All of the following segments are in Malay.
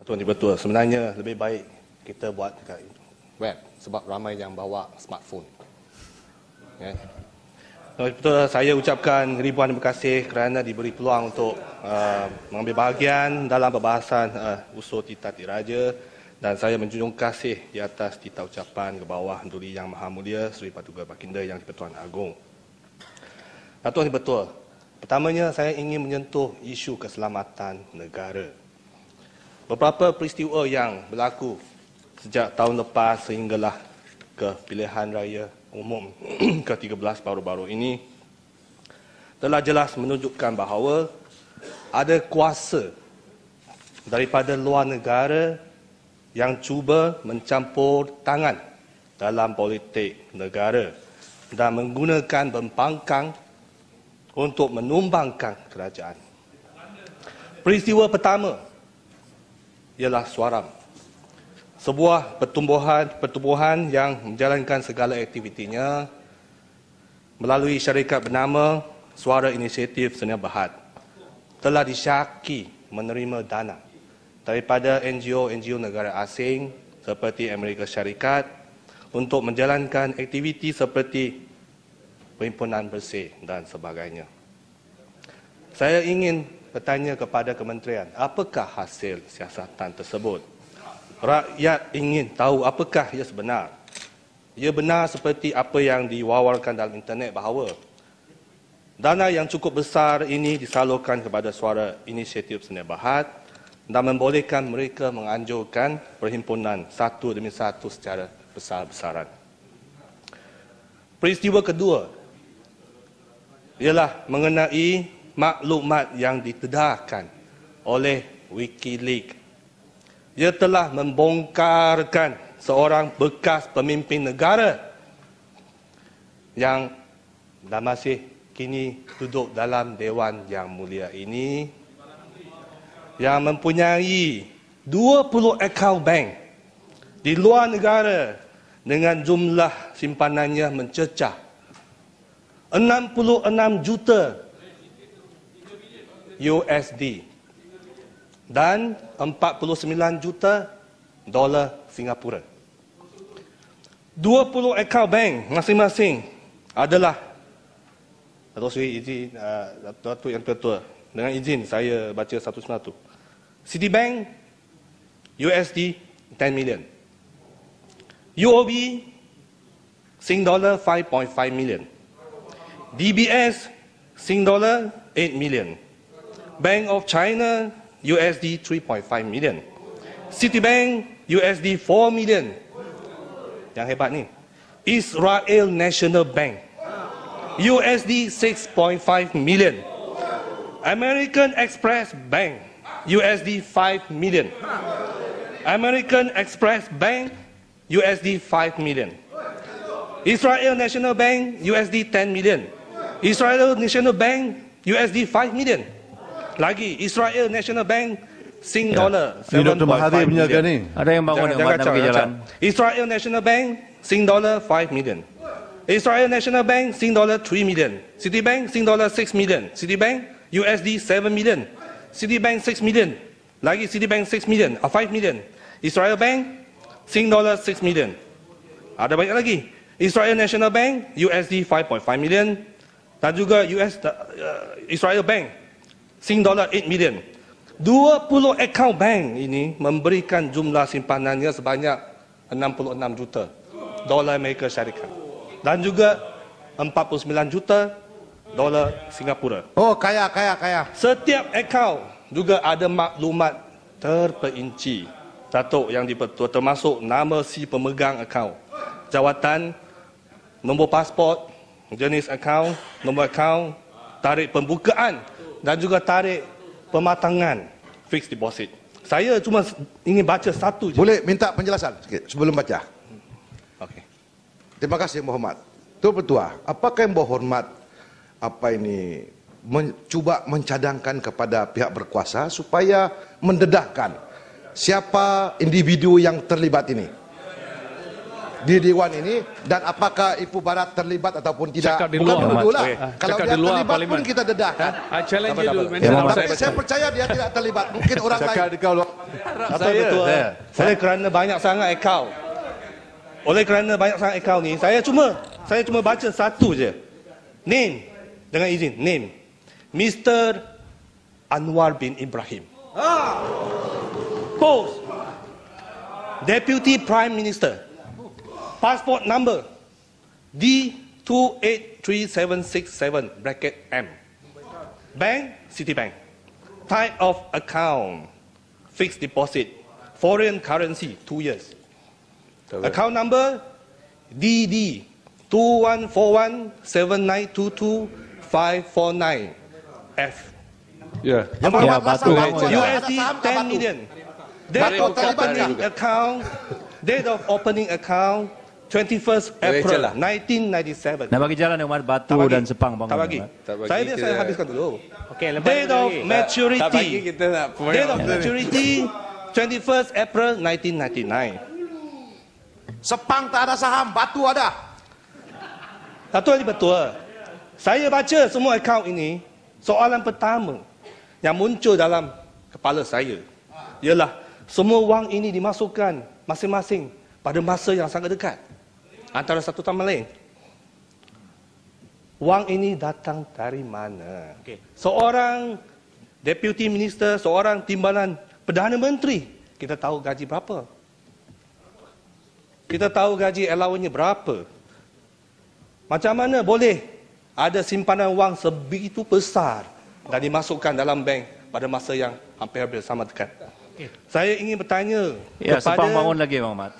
Tuan Dipertua, sebenarnya lebih baik kita buat dekat web sebab ramai yang bawa smartphone. Ya. Tuan Dipertua, saya ucapkan ribuan terima kasih kerana diberi peluang untuk mengambil bahagian dalam perbahasan usul titah diraja, dan saya menjunjung kasih di atas titah ucapan ke bawah Duli Yang Maha Mulia Seri Paduka Baginda Yang di-Pertuan Agong. Tuan Dipertua, pertamanya saya ingin menyentuh isu keselamatan negara. Beberapa peristiwa yang berlaku sejak tahun lepas sehinggalah ke pilihan raya umum ke-13 baru-baru ini telah jelas menunjukkan bahawa ada kuasa daripada luar negara yang cuba mencampur tangan dalam politik negara dan menggunakan pembangkang untuk menumbangkan kerajaan. Peristiwa pertama ialah Suaram, sebuah pertubuhan yang menjalankan segala aktivitinya melalui syarikat bernama Suara Inisiatif Sdn Bhd, telah disyaki menerima dana daripada NGO negara asing seperti Amerika Syarikat untuk menjalankan aktiviti seperti perhimpunan bersih dan sebagainya. Saya ingin bertanya kepada kementerian, apakah hasil siasatan tersebut? Rakyat ingin tahu apakah ia sebenar. Ia benar seperti apa yang diwawarkan dalam internet bahawa dana yang cukup besar ini disalurkan kepada Suara Inisiatif Sdn Bhd dan membolehkan mereka menganjurkan perhimpunan satu demi satu secara besar-besaran. Peristiwa kedua ialah mengenai maklumat yang ditedahkan oleh Wikileaks. Ia telah membongkarkan seorang bekas pemimpin negara yang masih kini duduk dalam Dewan Yang Mulia ini, yang mempunyai 20 akaun bank di luar negara dengan jumlah simpanannya mencecah 66 juta USD dan 49 juta dolar Singapura. 20 akaun bank masing-masing adalah, Datuk Seri izin, Datuk Yang Tertua, dengan izin saya baca satu persatu. Citibank USD 10 million. UOB Sing dollar 5.5 million. DBS Sing dollar 8 million. Bank of China USD 3.5 million. Citibank USD 4 million. Yang hebat ni, Israel National Bank USD 6.5 million. American Express Bank USD 5 million. American Express Bank USD 5 million. Israel National Bank USD 10 million. Israel National Bank USD 5 million. Lagi Israel National Bank Sing dollar 7.5 million. Ada yang bangun yang buat pergi jalan. Israel National Bank Sing dollar 5 million. Israel National Bank Sing dollar 3 million. Citibank Sing dollar 6 million. Citibank USD 7 million. Citibank 6 million. Lagi Citibank 6 million, 5 million. Israel Bank Sing dollar 6 million. Ada banyak lagi. Israel National Bank USD 5.5 million dan juga Israel Bank Sing dollar 8 million. 20 akaun bank ini memberikan jumlah simpanannya sebanyak 66 juta dolar Amerika Syarikat dan juga 49 juta dolar Singapura. Oh, kaya. Setiap akaun juga ada maklumat terperinci, Datuk Yang di-Pertua, termasuk nama si pemegang akaun, jawatan, nombor pasport, jenis akaun, nombor akaun, tarikh pembukaan dan juga tarikh pematangan fixed deposit. Saya cuma ingin baca satu je. Boleh minta penjelasan sikit sebelum baca? Okey. Terima kasih Yang Berhormat. Tuan Pertua, apakah Yang Berhormat mencuba mencadangkan kepada pihak berkuasa supaya mendedahkan siapa individu yang terlibat ini? di Dewan ini dan apakah Ibu Barat terlibat ataupun tidak? Cakap di Bukan luar, menuduh lah. Ahmad. Kalau Cakap dia di luar terlibat pun parlimen. kita dedahkan. I challenge you dulu. Tapi saya percaya dia tidak terlibat. Mungkin orang lain. Betul. Oleh kerana banyak sangat akaun. Oleh kerana banyak sangat akaun ni, saya cuma baca satu je. Name, dengan izin, name. Mr. Anwar bin Ibrahim. Post. Deputy Prime Minister. Passport number D283767 bracket M. Bank, Citibank. Type of account, fixed deposit, foreign currency, 2 years. Account number DD 21417922 549 F. Ya. Batu. USD 10 million. Date of opening account. Date of opening account 21st April 1997. Nak bagi jalan Ahmad, Batu Tak bagi. dan Sepang bangun. Tak bagi. Ahmad. Saya habiskan dulu. Okey, lepas Date of maturity. Tak bagi kita nak Date of maturity 21st April 1999. Sepang tak ada saham, Batu ada. Satu lagi betul. Saya baca semua akaun ini, soalan pertama yang muncul dalam kepala saya ialah semua wang ini dimasukkan masing-masing pada masa yang sangat dekat antara satu sama lain. Wang ini datang dari mana? Okey. Seorang deputy minister, seorang timbalan Perdana Menteri, kita tahu gaji berapa? Kita tahu gaji allowance-nya berapa? Macam mana boleh ada simpanan wang sebegitu besar dan dimasukkan dalam bank pada masa yang hampir sama dekat? Saya ingin bertanya Ya, kepada... Sepang bangun lagi Ahmad.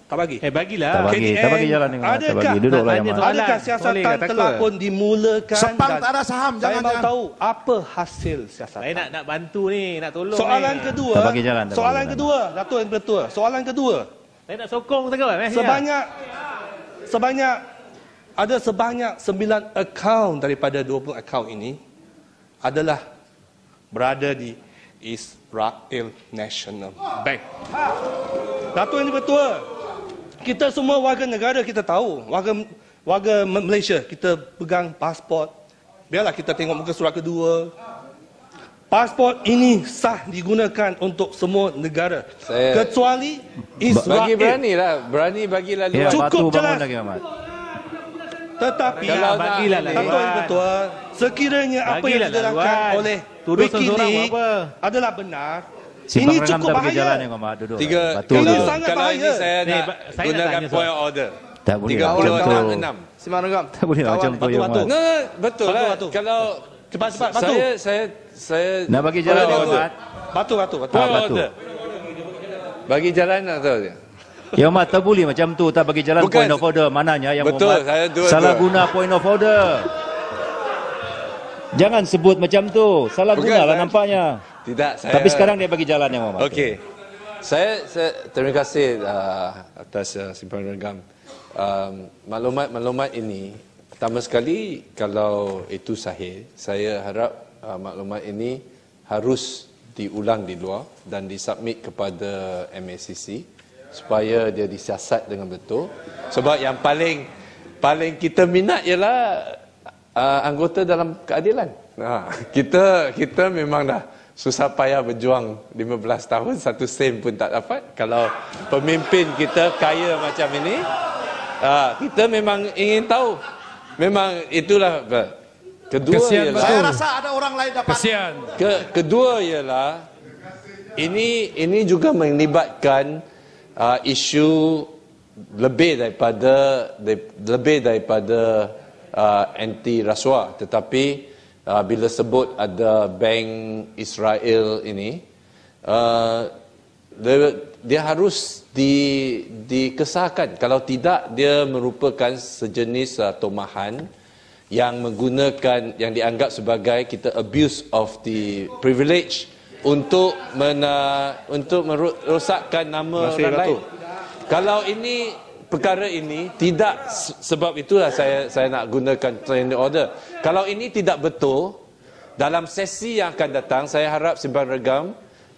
Tak bagi? bagilah. Tak bagi, KDN, tak bagi jalan ni Ahmad. Tak adakah- bagi. Duduklah Nak Ahmad. tanya Adakah Boleh siasatan ke, tak telah apa? pun dimulakan? Sepang dan tak ada saham, saya jangan- mahu tahu apa hasil siasatan. Saya nak bantu ni, nak tolong Soalan ni. kedua. Tak bagi jalan, tak Soalan bagi jalan. kedua, Datuk yang betul. Soalan kedua. Saya nak sokong tengok kan. Sebanyak 9 akaun daripada 20 akaun ini adalah berada di Israel National Bank. Datuk yang betul. Kita semua warga negara kita tahu, warga Malaysia, kita pegang pasport. Biarlah kita tengok muka surat kedua. Pasport ini sah digunakan untuk semua negara kecuali Israel. Bagi berani lah. Berani bagilah Ya, luar. Cukup Batu bangun jelas. lagi Ahmad. Tetapi Kalau nak- bagilah Datuk yang betul, sekiranya apa yang Bagilah dilakukan laluan. oleh Tuduh seorang Wikileaks buat apa? adalah benar, Simpang ini Rangam cukup tak bagi jalan bahaya. yang Ahmad. Duduk. Tiga, Batu Ini duduk. sangat kalau bahaya. ini saya Ni, nak saya nak gunakan tanya point soal. order. Tak boleh 30 macam tu. orang 6. Simang Regam. Tak boleh macam tu ya Batu. Ahmad. Betul lah. Batu. Kalau Cepat, Batu. saya Nak bagi jalan Point Ahmad. order. Batu. Point Batu. order. Bagi jalan atau dia? Ya Ahmad, tak boleh macam tu. Tak bagi jalan Bukan. point of order. Mananya yang Betul, Muhammad saya dua-dua. salah guna point of order. Jangan sebut macam tu. Salah Bukan, gunalah saya- nampaknya. Tidak, saya... Tapi sekarang dia bagi jalan yang Muhammad. Okey. Saya terima kasih atas simpan regam. Maklumat ini pertama sekali kalau itu sahih, saya harap maklumat ini harus diulang di luar dan disubmit kepada MACC supaya dia disiasat dengan betul. Sebab yang paling kita minat ialah anggota dalam keadilan. Kita memang dah susah payah berjuang 15 tahun, 1 sen pun tak dapat. Kalau pemimpin kita kaya macam ini, kita memang ingin tahu. Memang itulah. Kedua Kesian ialah, Saya rasa ada orang lain dapat. Kesian. kedua ialah ini juga melibatkan isu lebih daripada anti rasuah, tetapi bila sebut ada bank Israel ini, dia harus dikesahkan. Kalau tidak, dia merupakan sejenis tomahan yang menggunakan, yang dianggap sebagai kita abuse of the privilege untuk merosakkan nama orang lain. Kalau ini perkara ini tidak, sebab itulah saya nak gunakan training order. Kalau ini tidak betul, dalam sesi yang akan datang saya harap simpan regam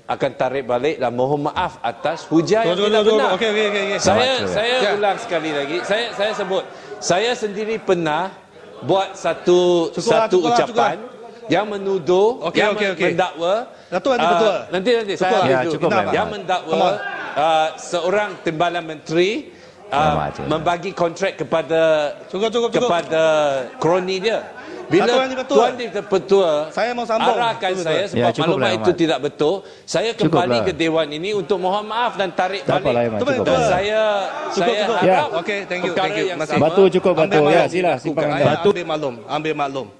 akan tarik balik dan mohon maaf atas hujah yang tidak benar. Okey. Saya ulang sekali lagi. Saya sebut. Saya sendiri pernah buat satu ucapan yang menuduh, mendakwa. Datuk nanti betul. Nanti saya cukup. yang mendakwa seorang timbalan menteri membagi kontrak kepada kepada kroni dia. Bila Tuan Di-Pertua saya mau sambung. arahkan saya sebab maklumat itu tidak betul, saya kembali ke Dewan ini untuk mohon maaf dan tarik balik. Dan saya harap thank you. yang Masih. sama. Batu cukup, Batu. Ya, sila simpang anda. Ambil maklum.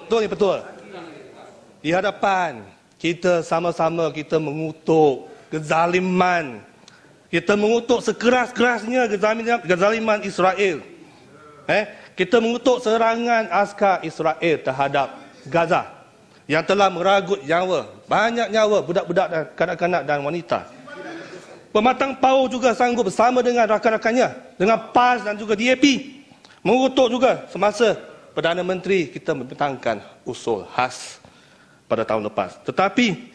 Tuan Di-Pertua, di hadapan kita sama-sama kita mengutuk kezaliman. Kita mengutuk sekeras-kerasnya kezaliman Israel. Kita mengutuk serangan askar Israel terhadap Gaza yang telah meragut nyawa, banyak nyawa budak-budak dan kanak-kanak dan wanita. Pematang Pau juga sanggup bersama dengan rakan-rakannya, dengan PAS dan juga DAP, mengutuk juga semasa Perdana Menteri kita membentangkan usul khas pada tahun lepas. Tetapi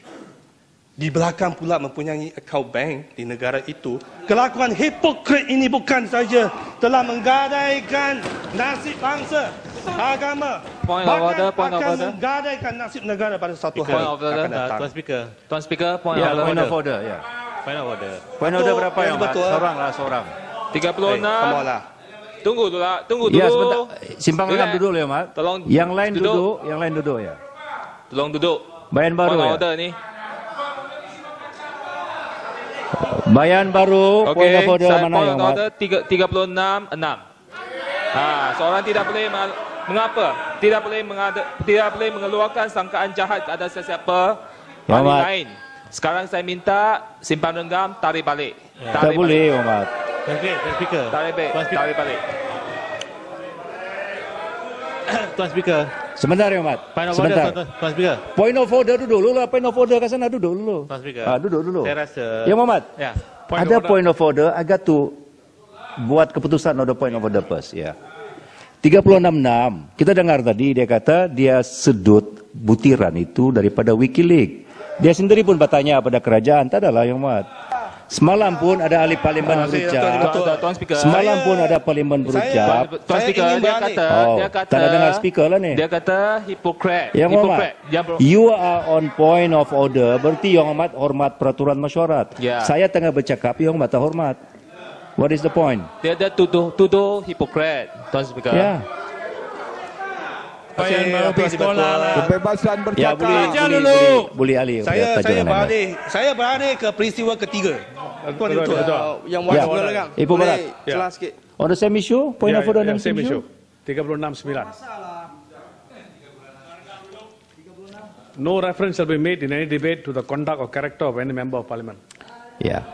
di belakang pula mempunyai akaun bank di negara itu. Kelakuan hipokrit ini bukan saja telah menggadaikan nasib bangsa, agama, bahkan akan menggadaikan nasib negara pada satu hari akan datang. Tuan Speaker, point of order. Point order berapa yang seorang. 36. Tunggu dulu. Ya, sebentar. Simpang Rangam duduk ya, Mat. Tolong yang lain duduk ya. Tolong duduk. Bayan baru ya. Order ni. Bayan baru, point of order mana yang Mat? 36-6. Seorang tidak boleh mengapa? Tidak boleh mengeluarkan sangkaan jahat kepada sesiapa ahli lain. Sekarang saya minta Simpang Rangam tarik balik. Tak boleh, Mat. Tarik balik. Tuan Speaker. Sebentar ya, Mat. Sebentar. Tuan Speaker. Point of order duduk dulu lah. Point of order kat sana duduk dulu. Tuan Speaker. Duduk dulu. Saya rasa. Ya, Muhammad. Ya. Ada point of order. Agak tu buat keputusan order point of order first. Ya. 36-6. Kita dengar tadi dia kata dia sedut butiran itu daripada Wikileaks. Dia sendiri pun bertanya pada kerajaan. Tak adalah yang Muhammad. Semalam pun ada ahli parlimen berucap. Semalam pun ada parlimen berucap. Tuan Speaker, dia kata, tak ada dengar speaker lah ni. Dia kata hypocrite. Yang Muhammad, you are on point of order. Berarti Yang Muhammad hormat peraturan mesyuarat. Saya tengah bercakap, Yang Muhammad tak hormat. What is the point? Dia ada tuduh hypocrite, Tuan Speaker. Ya. Kebebasan bercakap. Boleh alih. Saya beralih ke peristiwa ketiga. Betul. Yang wajar kan? Ibu Barat. Jelas sikit. On the same issue, point of order on the same issue. 36-9. No reference shall be made in any debate to the conduct or character of any member of parliament. Ya.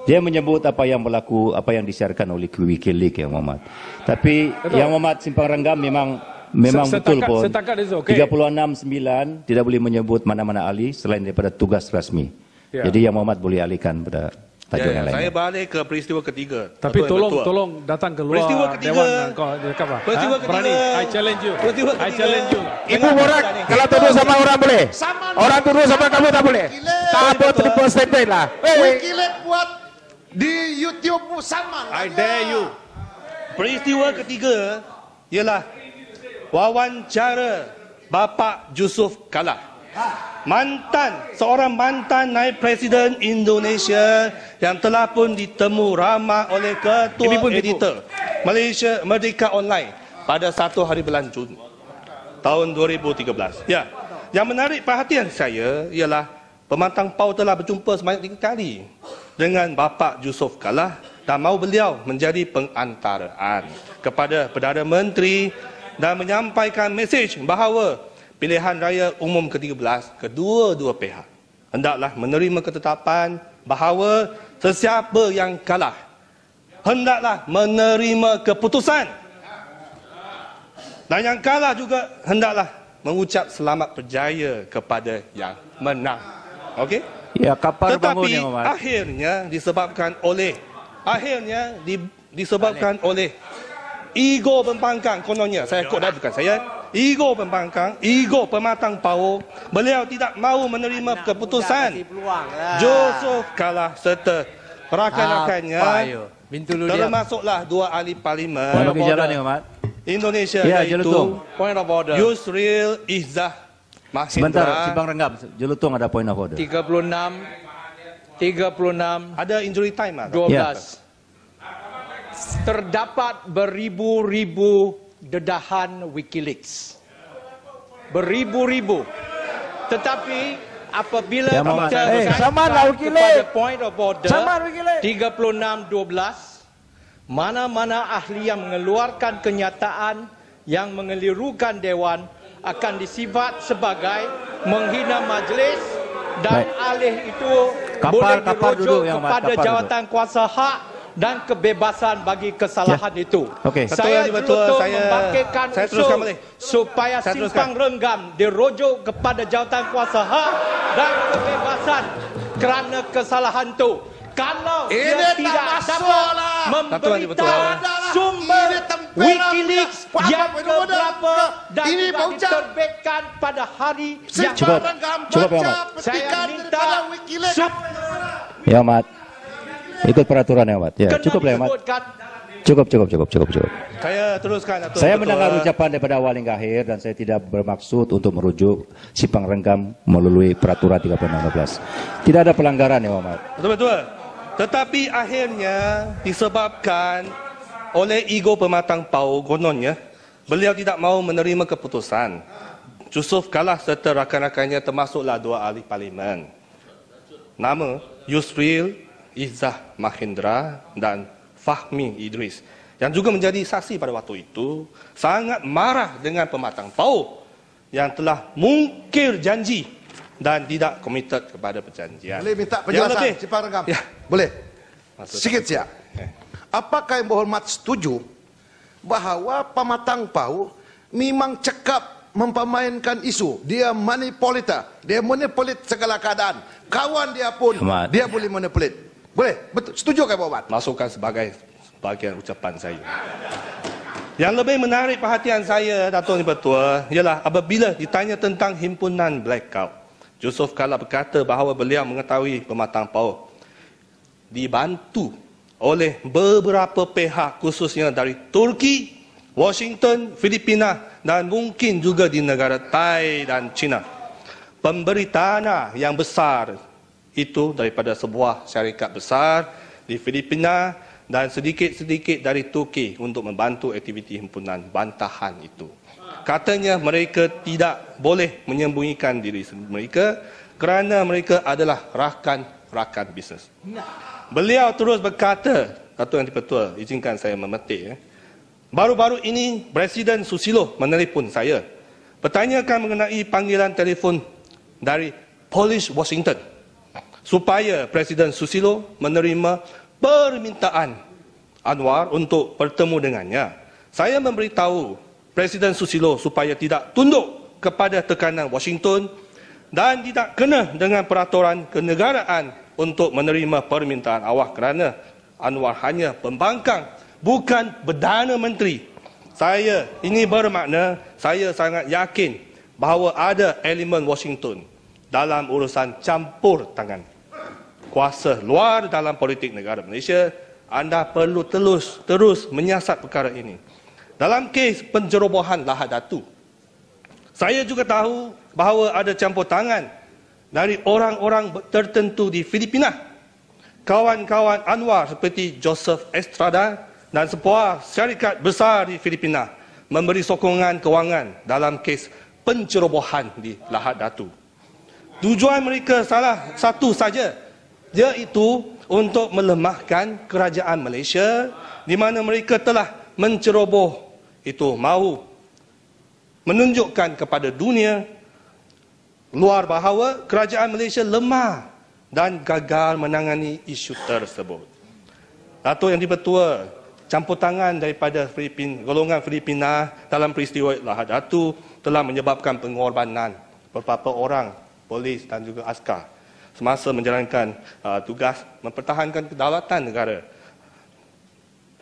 Dia menyebut apa yang berlaku, apa yang disiarkan oleh Wikileaks yang Muhammad. Tapi yang Muhammad Simpang Rangam memang betul pun. 36-9 tidak boleh menyebut mana-mana ahli selain daripada tugas rasmi. Jadi yang Muhammad boleh alihkan pada tajuk yang lain. Saya balik ke peristiwa ketiga. Tapi tolong datang keluar peristiwa ketiga. Peristiwa ketiga. Berani, I challenge you. I challenge you. Ibu Borak, kalau tuduh sama orang boleh. Orang tuduh sama kamu tak boleh. Tak apa triple statement lah. Wikileaks buat di YouTube sama. I dare you. Peristiwa ketiga ialah wawancara Bapak Yusuf Kala. Seorang mantan naib presiden Indonesia yang telah pun ditemu ramah oleh ketua editor Malaysia Merdeka Online pada 1 hari bulan Jun tahun 2013. Ya, yang menarik perhatian saya ialah Pemantang Pau telah berjumpa sebanyak 3 kali dengan Bapak Yusuf Kala dan mahu beliau menjadi pengantaraan kepada Perdana Menteri dan menyampaikan mesej bahawa pilihan raya umum ke-13 kedua-dua pihak hendaklah menerima ketetapan bahawa sesiapa yang kalah hendaklah menerima keputusan dan yang kalah juga hendaklah mengucap selamat berjaya kepada yang menang. Okey? Ya, kapal tetapi bangun, ya, akhirnya disebabkan oleh ego pembangkang kononnya. Saya kod dah bukan saya. ego pembangkang, ego pematang pauh, beliau tidak mahu menerima keputusan. Joseph kalah serta rakan-rakannya, termasuklah 2 ahli parlimen Bagi jalan ni, Ahmad. Indonesia, Ya, iaitu Jelutong. Yusril Izzah Mahendra. Sebentar, Simpang Renggam. Jelutong ada point of order. 36 Ada injury time lah. 12. Ya. Terdapat beribu-ribu dedahan WikiLeaks. Beribu-ribu. Tetapi apabila Ya, Muhammad. kita samanlah berkaitan WikiLeaks. kepada point of order Saman WikiLeaks. 36-12, mana-mana ahli yang mengeluarkan kenyataan yang mengelirukan Dewan akan disifat sebagai menghina majlis dan Baik. alih itu Kapal- boleh kapal dirujuk duduk, Yang Amat. kepada Kapal jawatan kuasa hak dan kebebasan bagi kesalahan itu. Okey. Betul, Saya Haji, betul. Jelutong Saya membangkitkan teruskan usul boleh. supaya Saya simpang renggam dirujuk kepada jawatan kuasa hak dan kebebasan kerana kesalahan itu. Kalau Ini dia tak tidak masuk dapat lah. Betul, Haji, betul. memberitahu sumber Ini tempera WikiLeaks punya. yang Apa itu, keberapa dan Ini juga baucan. diterbitkan pada hari yang Cukup. Cukup, Ya, Ahmad. saya minta Ya, Ahmad. Ikut peraturan, Ya, Ahmad. Ya, kena cukup lah, Ya, Ahmad. disebutkan Cukup. Saya teruskan, Datuk. Saya Betul. mendengar ucapan daripada awal hingga akhir dan saya tidak bermaksud untuk merujuk Simpang Renggam melalui peraturan 36-12. Tidak ada pelanggaran, Ya, Ahmad. Betul-betul. Tetapi akhirnya disebabkan oleh ego pematang pauh kononnya, beliau tidak mahu menerima keputusan. Yusuf kalah serta rakan-rakannya termasuklah 2 ahli parlimen. Nama Yusril Izzah Mahendra dan Fahmi Idris yang juga menjadi saksi pada waktu itu sangat marah dengan pematang pauh yang telah mungkir janji dan tidak komited kepada perjanjian. Boleh minta Yang penjelasan, lebih, Simpang Renggam? Ya. Boleh. Maksud- Sikit siap. Apakah yang berhormat setuju bahawa pematang pauh memang cekap mempemainkan isu? Dia manipulator. Dia manipulit segala keadaan. Kawan dia pun Ahmad. dia boleh manipulit. Boleh? Betul. Setuju ke berhormat? Masukkan sebagai bahagian ucapan saya. Yang lebih menarik perhatian saya, Datuk Dipertua, ialah apabila ditanya tentang himpunan blackout, Yusuf Kala berkata bahawa beliau mengetahui pematang pauh dibantu oleh beberapa pihak khususnya dari Turki, Washington, Filipina dan mungkin juga di negara Thai dan China. Pemberi tanah yang besar itu daripada sebuah syarikat besar di Filipina dan sedikit-sedikit dari Turki untuk membantu aktiviti himpunan bantahan itu. Katanya mereka tidak boleh menyembunyikan diri mereka kerana mereka adalah rakan-rakan bisnes. Beliau terus berkata, Datuk Yang Dipertua, izinkan saya memetik. Baru-baru ini Presiden Susilo menelpon saya, bertanyakan mengenai panggilan telefon dari Polis Washington supaya Presiden Susilo menerima permintaan Anwar untuk bertemu dengannya. Saya memberitahu Presiden Susilo supaya tidak tunduk kepada tekanan Washington dan tidak kena dengan peraturan kenegaraan untuk menerima permintaan awak kerana Anwar hanya pembangkang, bukan Perdana Menteri. Ini bermakna saya sangat yakin bahawa ada elemen Washington dalam urusan campur tangan kuasa luar dalam politik negara Malaysia. Anda perlu terus menyiasat perkara ini. Dalam kes penjerobohan Lahad Datu, saya juga tahu bahawa ada campur tangan dari orang-orang tertentu di Filipina. Kawan-kawan Anwar seperti Joseph Estrada dan sebuah syarikat besar di Filipina memberi sokongan kewangan dalam kes pencerobohan di Lahad Datu. Tujuan mereka salah satu saja, iaitu untuk melemahkan kerajaan Malaysia di mana mereka telah menceroboh itu, mahu menunjukkan kepada dunia luar bahawa kerajaan Malaysia lemah dan gagal menangani isu tersebut. Datuk Yang Dipertua, campur tangan daripada golongan Filipina dalam peristiwa Lahad Datu telah menyebabkan pengorbanan beberapa orang polis dan juga askar semasa menjalankan tugas mempertahankan kedaulatan negara.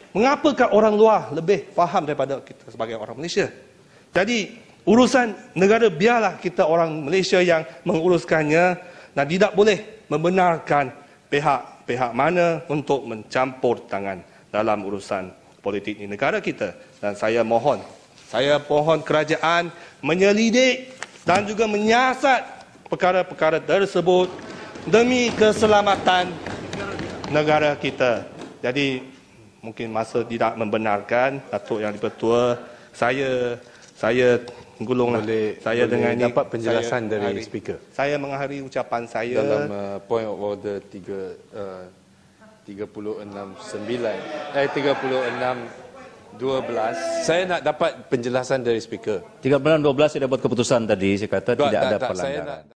Mengapakah orang luar lebih faham daripada kita sebagai orang Malaysia? Jadi, urusan negara biarlah kita orang Malaysia yang menguruskannya dan tidak boleh membenarkan pihak mana untuk mencampur tangan dalam urusan politik di negara kita. Dan saya mohon kerajaan menyelidik dan juga menyiasat perkara-perkara tersebut demi keselamatan negara kita. Jadi mungkin masa tidak membenarkan Datuk Yang Dipertua, saya gulunglah. Saya dengan ini dapat penjelasan dari speaker. Saya mengakhiri ucapan saya dalam point of order 36.12. Saya nak dapat penjelasan dari speaker. 36.12 saya dah buat keputusan tadi, saya kata tidak ada Saya pelanggaran. nak